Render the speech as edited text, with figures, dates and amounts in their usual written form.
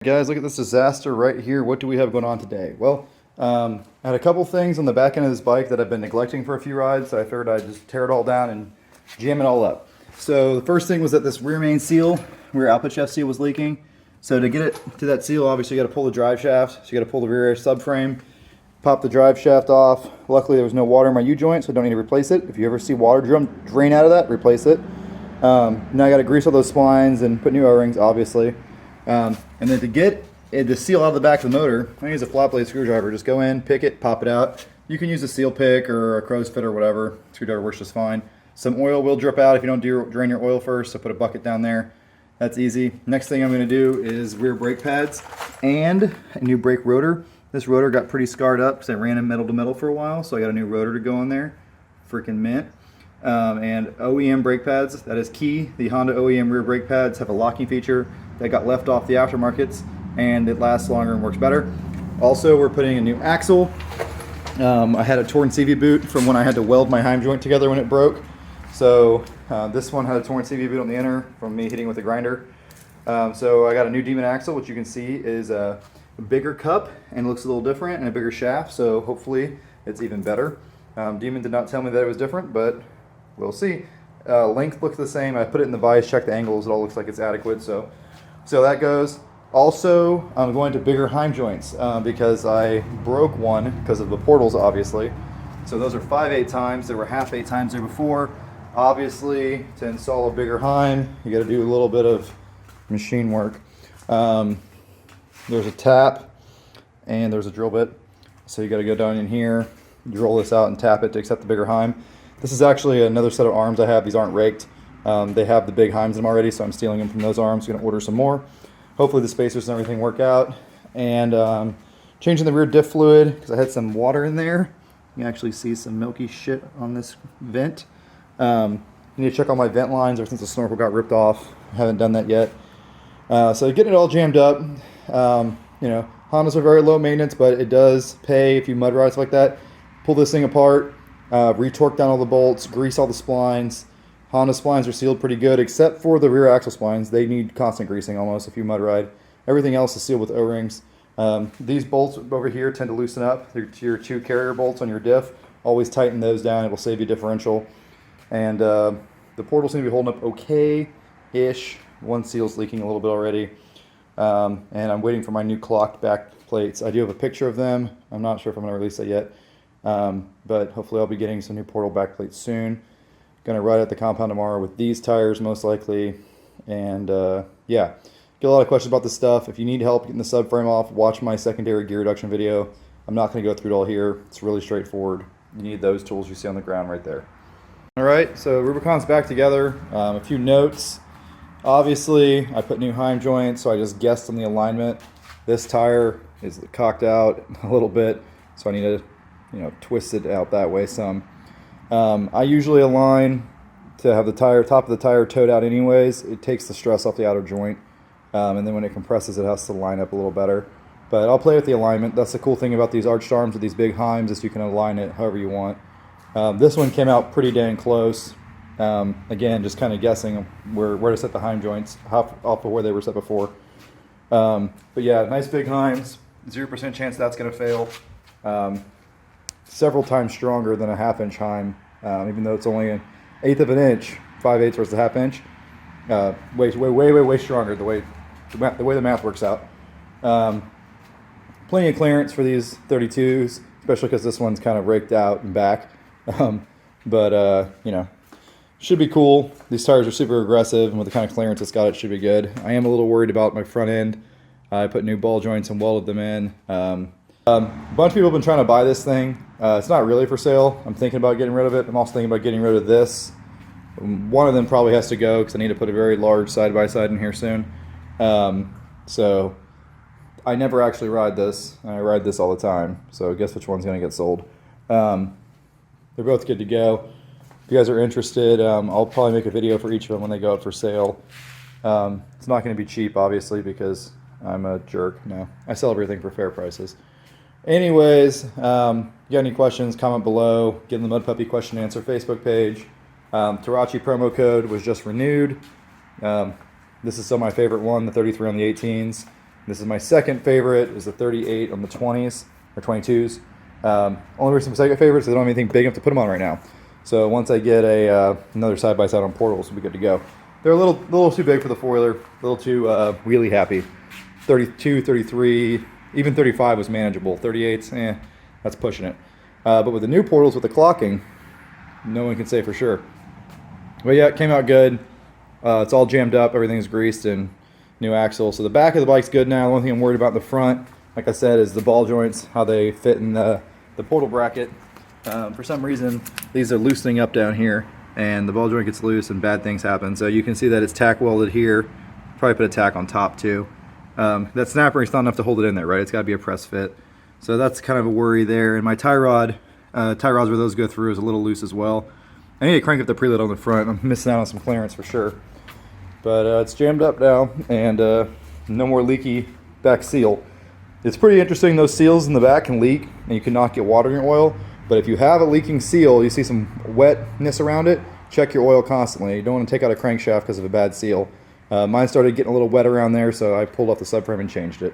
Guys, look at this disaster right here. What do we have going on today? Well, I had a couple things on the back end of this bike that I've been neglecting for a few rides, so I figured I'd just tear it all down and jam it all up. So the first thing was that this rear main seal, rear output shaft seal was leaking. So to get it to that seal, obviously you got to pull the drive shaft. So you got to pull the rear subframe, pop the drive shaft off. Luckily there was no water in my U-joint, so I don't need to replace it. If you ever see water drain out of that, replace it. Now I got to grease all those splines and put new O-rings, obviously. And then to get the seal out of the back of the motor, I use a flat blade screwdriver. Just go in, pick it, pop it out. You can use a seal pick or a crow's fit or whatever. Screwdriver works just fine. Some oil will drip out if you don't drain your oil first, so put a bucket down there. That's easy. Next thing I'm going to do is rear brake pads and a new brake rotor. This rotor got pretty scarred up because I ran it metal to metal for a while, so I got a new rotor to go in there. Freaking mint. And OEM brake pads, that is key. The Honda OEM rear brake pads have a locking feature that got left off the aftermarkets, and it lasts longer and works better. Also, we're putting a new axle. I had a torn CV boot from when I had to weld my heim joint together when it broke. So this one had a torn CV boot on the inner from me hitting with a grinder. So I got a new Demon axle, which you can see is a bigger cup and looks a little different, and a bigger shaft, so hopefully it's even better. Demon did not tell me that it was different, but we'll see. Length looks the same. I put it in the vise, check the angles, it all looks like it's adequate, so that goes. Also, I'm going to bigger heim joints because I broke one because of the portals, obviously. So those are 5/8 times. There were 1/2 times there before. Obviously, to install a bigger heim, you got to do a little bit of machine work. There's a tap and there's a drill bit. So you got to go down in here, drill this out and tap it to accept the bigger heim. This is actually another set of arms I have. These aren't raked. They have the big heims in them already, so I'm stealing them from those arms. I'm going to order some more. Hopefully the spacers and everything work out. And changing the rear diff fluid because I had some water in there. You can actually see some milky shit on this vent. I need to check all my vent lines ever since the snorkel got ripped off. I haven't done that yet. So getting it all jammed up. You know, Hondas are very low maintenance, but it does pay if you mud ride like that. Pull this thing apart, re-torque down all the bolts, grease all the splines. Honda splines are sealed pretty good, except for the rear axle splines. They need constant greasing almost if you mud ride. Everything else is sealed with O-rings. These bolts over here tend to loosen up. They're your 2 carrier bolts on your diff. Always tighten those down. It will save you differential. And the portals seem to be holding up okay-ish. One seal's leaking a little bit already. And I'm waiting for my new clocked back plates. I do have a picture of them. I'm not sure if I'm going to release that yet. But hopefully I'll be getting some new portal back plates soon. Gonna ride at the compound tomorrow with these tires most likely. And yeah, get a lot of questions about this stuff. If you need help getting the subframe off, watch my secondary gear reduction video. I'm not gonna go through it all here. It's really straightforward. You need those tools you see on the ground right there. All right, so Rubicon's back together. A few notes. Obviously, I put new heim joints, so I just guessed on the alignment. This tire is cocked out a little bit, so I need to, twist it out that way some. I usually align to have the top of the tire towed out anyways. It takes the stress off the outer joint, and then when it compresses, it has to line up a little better. But I'll play with the alignment. That's the cool thing about these arched arms with these big heims is you can align it however you want. This one came out pretty dang close. Again, just kind of guessing where to set the heim joints off of where they were set before. But yeah, nice big heims. 0% chance that's going to fail. Several times stronger than a 1/2 inch heim, even though it's only an 1/8 of an inch. 5/8 versus a 1/2 inch. Way stronger the way the math works out. Plenty of clearance for these 32s, especially because this one's kind of raked out and back. But should be cool. These tires are super aggressive, and with the kind of clearance it's got, it should be good. I am a little worried about my front end. I put new ball joints and welded them in. A bunch of people have been trying to buy this thing. It's not really for sale. I'm thinking about getting rid of it. I'm also thinking about getting rid of this. One of them probably has to go because I need to put a very large side-by-side in here soon. So I never actually ride this. I ride this all the time. So guess which one's going to get sold. They're both good to go. If you guys are interested, I'll probably make a video for each of them when they go up for sale. It's not going to be cheap, obviously, because I'm a jerk. No, I sell everything for fair prices. Anyways, you got any questions, comment below. Get in the Mud Puppy question and answer Facebook page. Tarachi promo code was just renewed. This is still my favorite one, the 33 on the 18s. This is my second favorite, is the 38 on the 20s or 22s. Only reason my second favorite is they don't have anything big enough to put them on right now. So once I get another side-by-side on portals, we'll be good to go. They're a little too big for the foiler, a little too wheelie happy. 32, 33, even 35 was manageable. 38s, that's pushing it. But with the new portals with the clocking, no one can say for sure. But yeah, it came out good. It's all jammed up, everything's greased, and new axle. So the back of the bike's good now. The only thing I'm worried about in the front, like I said, is the ball joints, how they fit in the portal bracket. For some reason, these are loosening up down here, and the ball joint gets loose and bad things happen. So you can see that it's tack welded here. Probably put a tack on top too. That snap ring's not enough to hold it in there, right? It's got to be a press fit. So that's kind of a worry there. And my tie rods where those go through is a little loose as well. I need to crank up the preload on the front. I'm missing out on some clearance for sure. But it's jammed up now, and no more leaky back seal. It's pretty interesting, those seals in the back can leak, and you cannot get water in your oil. But if you have a leaking seal, you see some wetness around it, check your oil constantly. You don't want to take out a crankshaft because of a bad seal. Mine started getting a little wet around there, so I pulled off the subframe and changed it.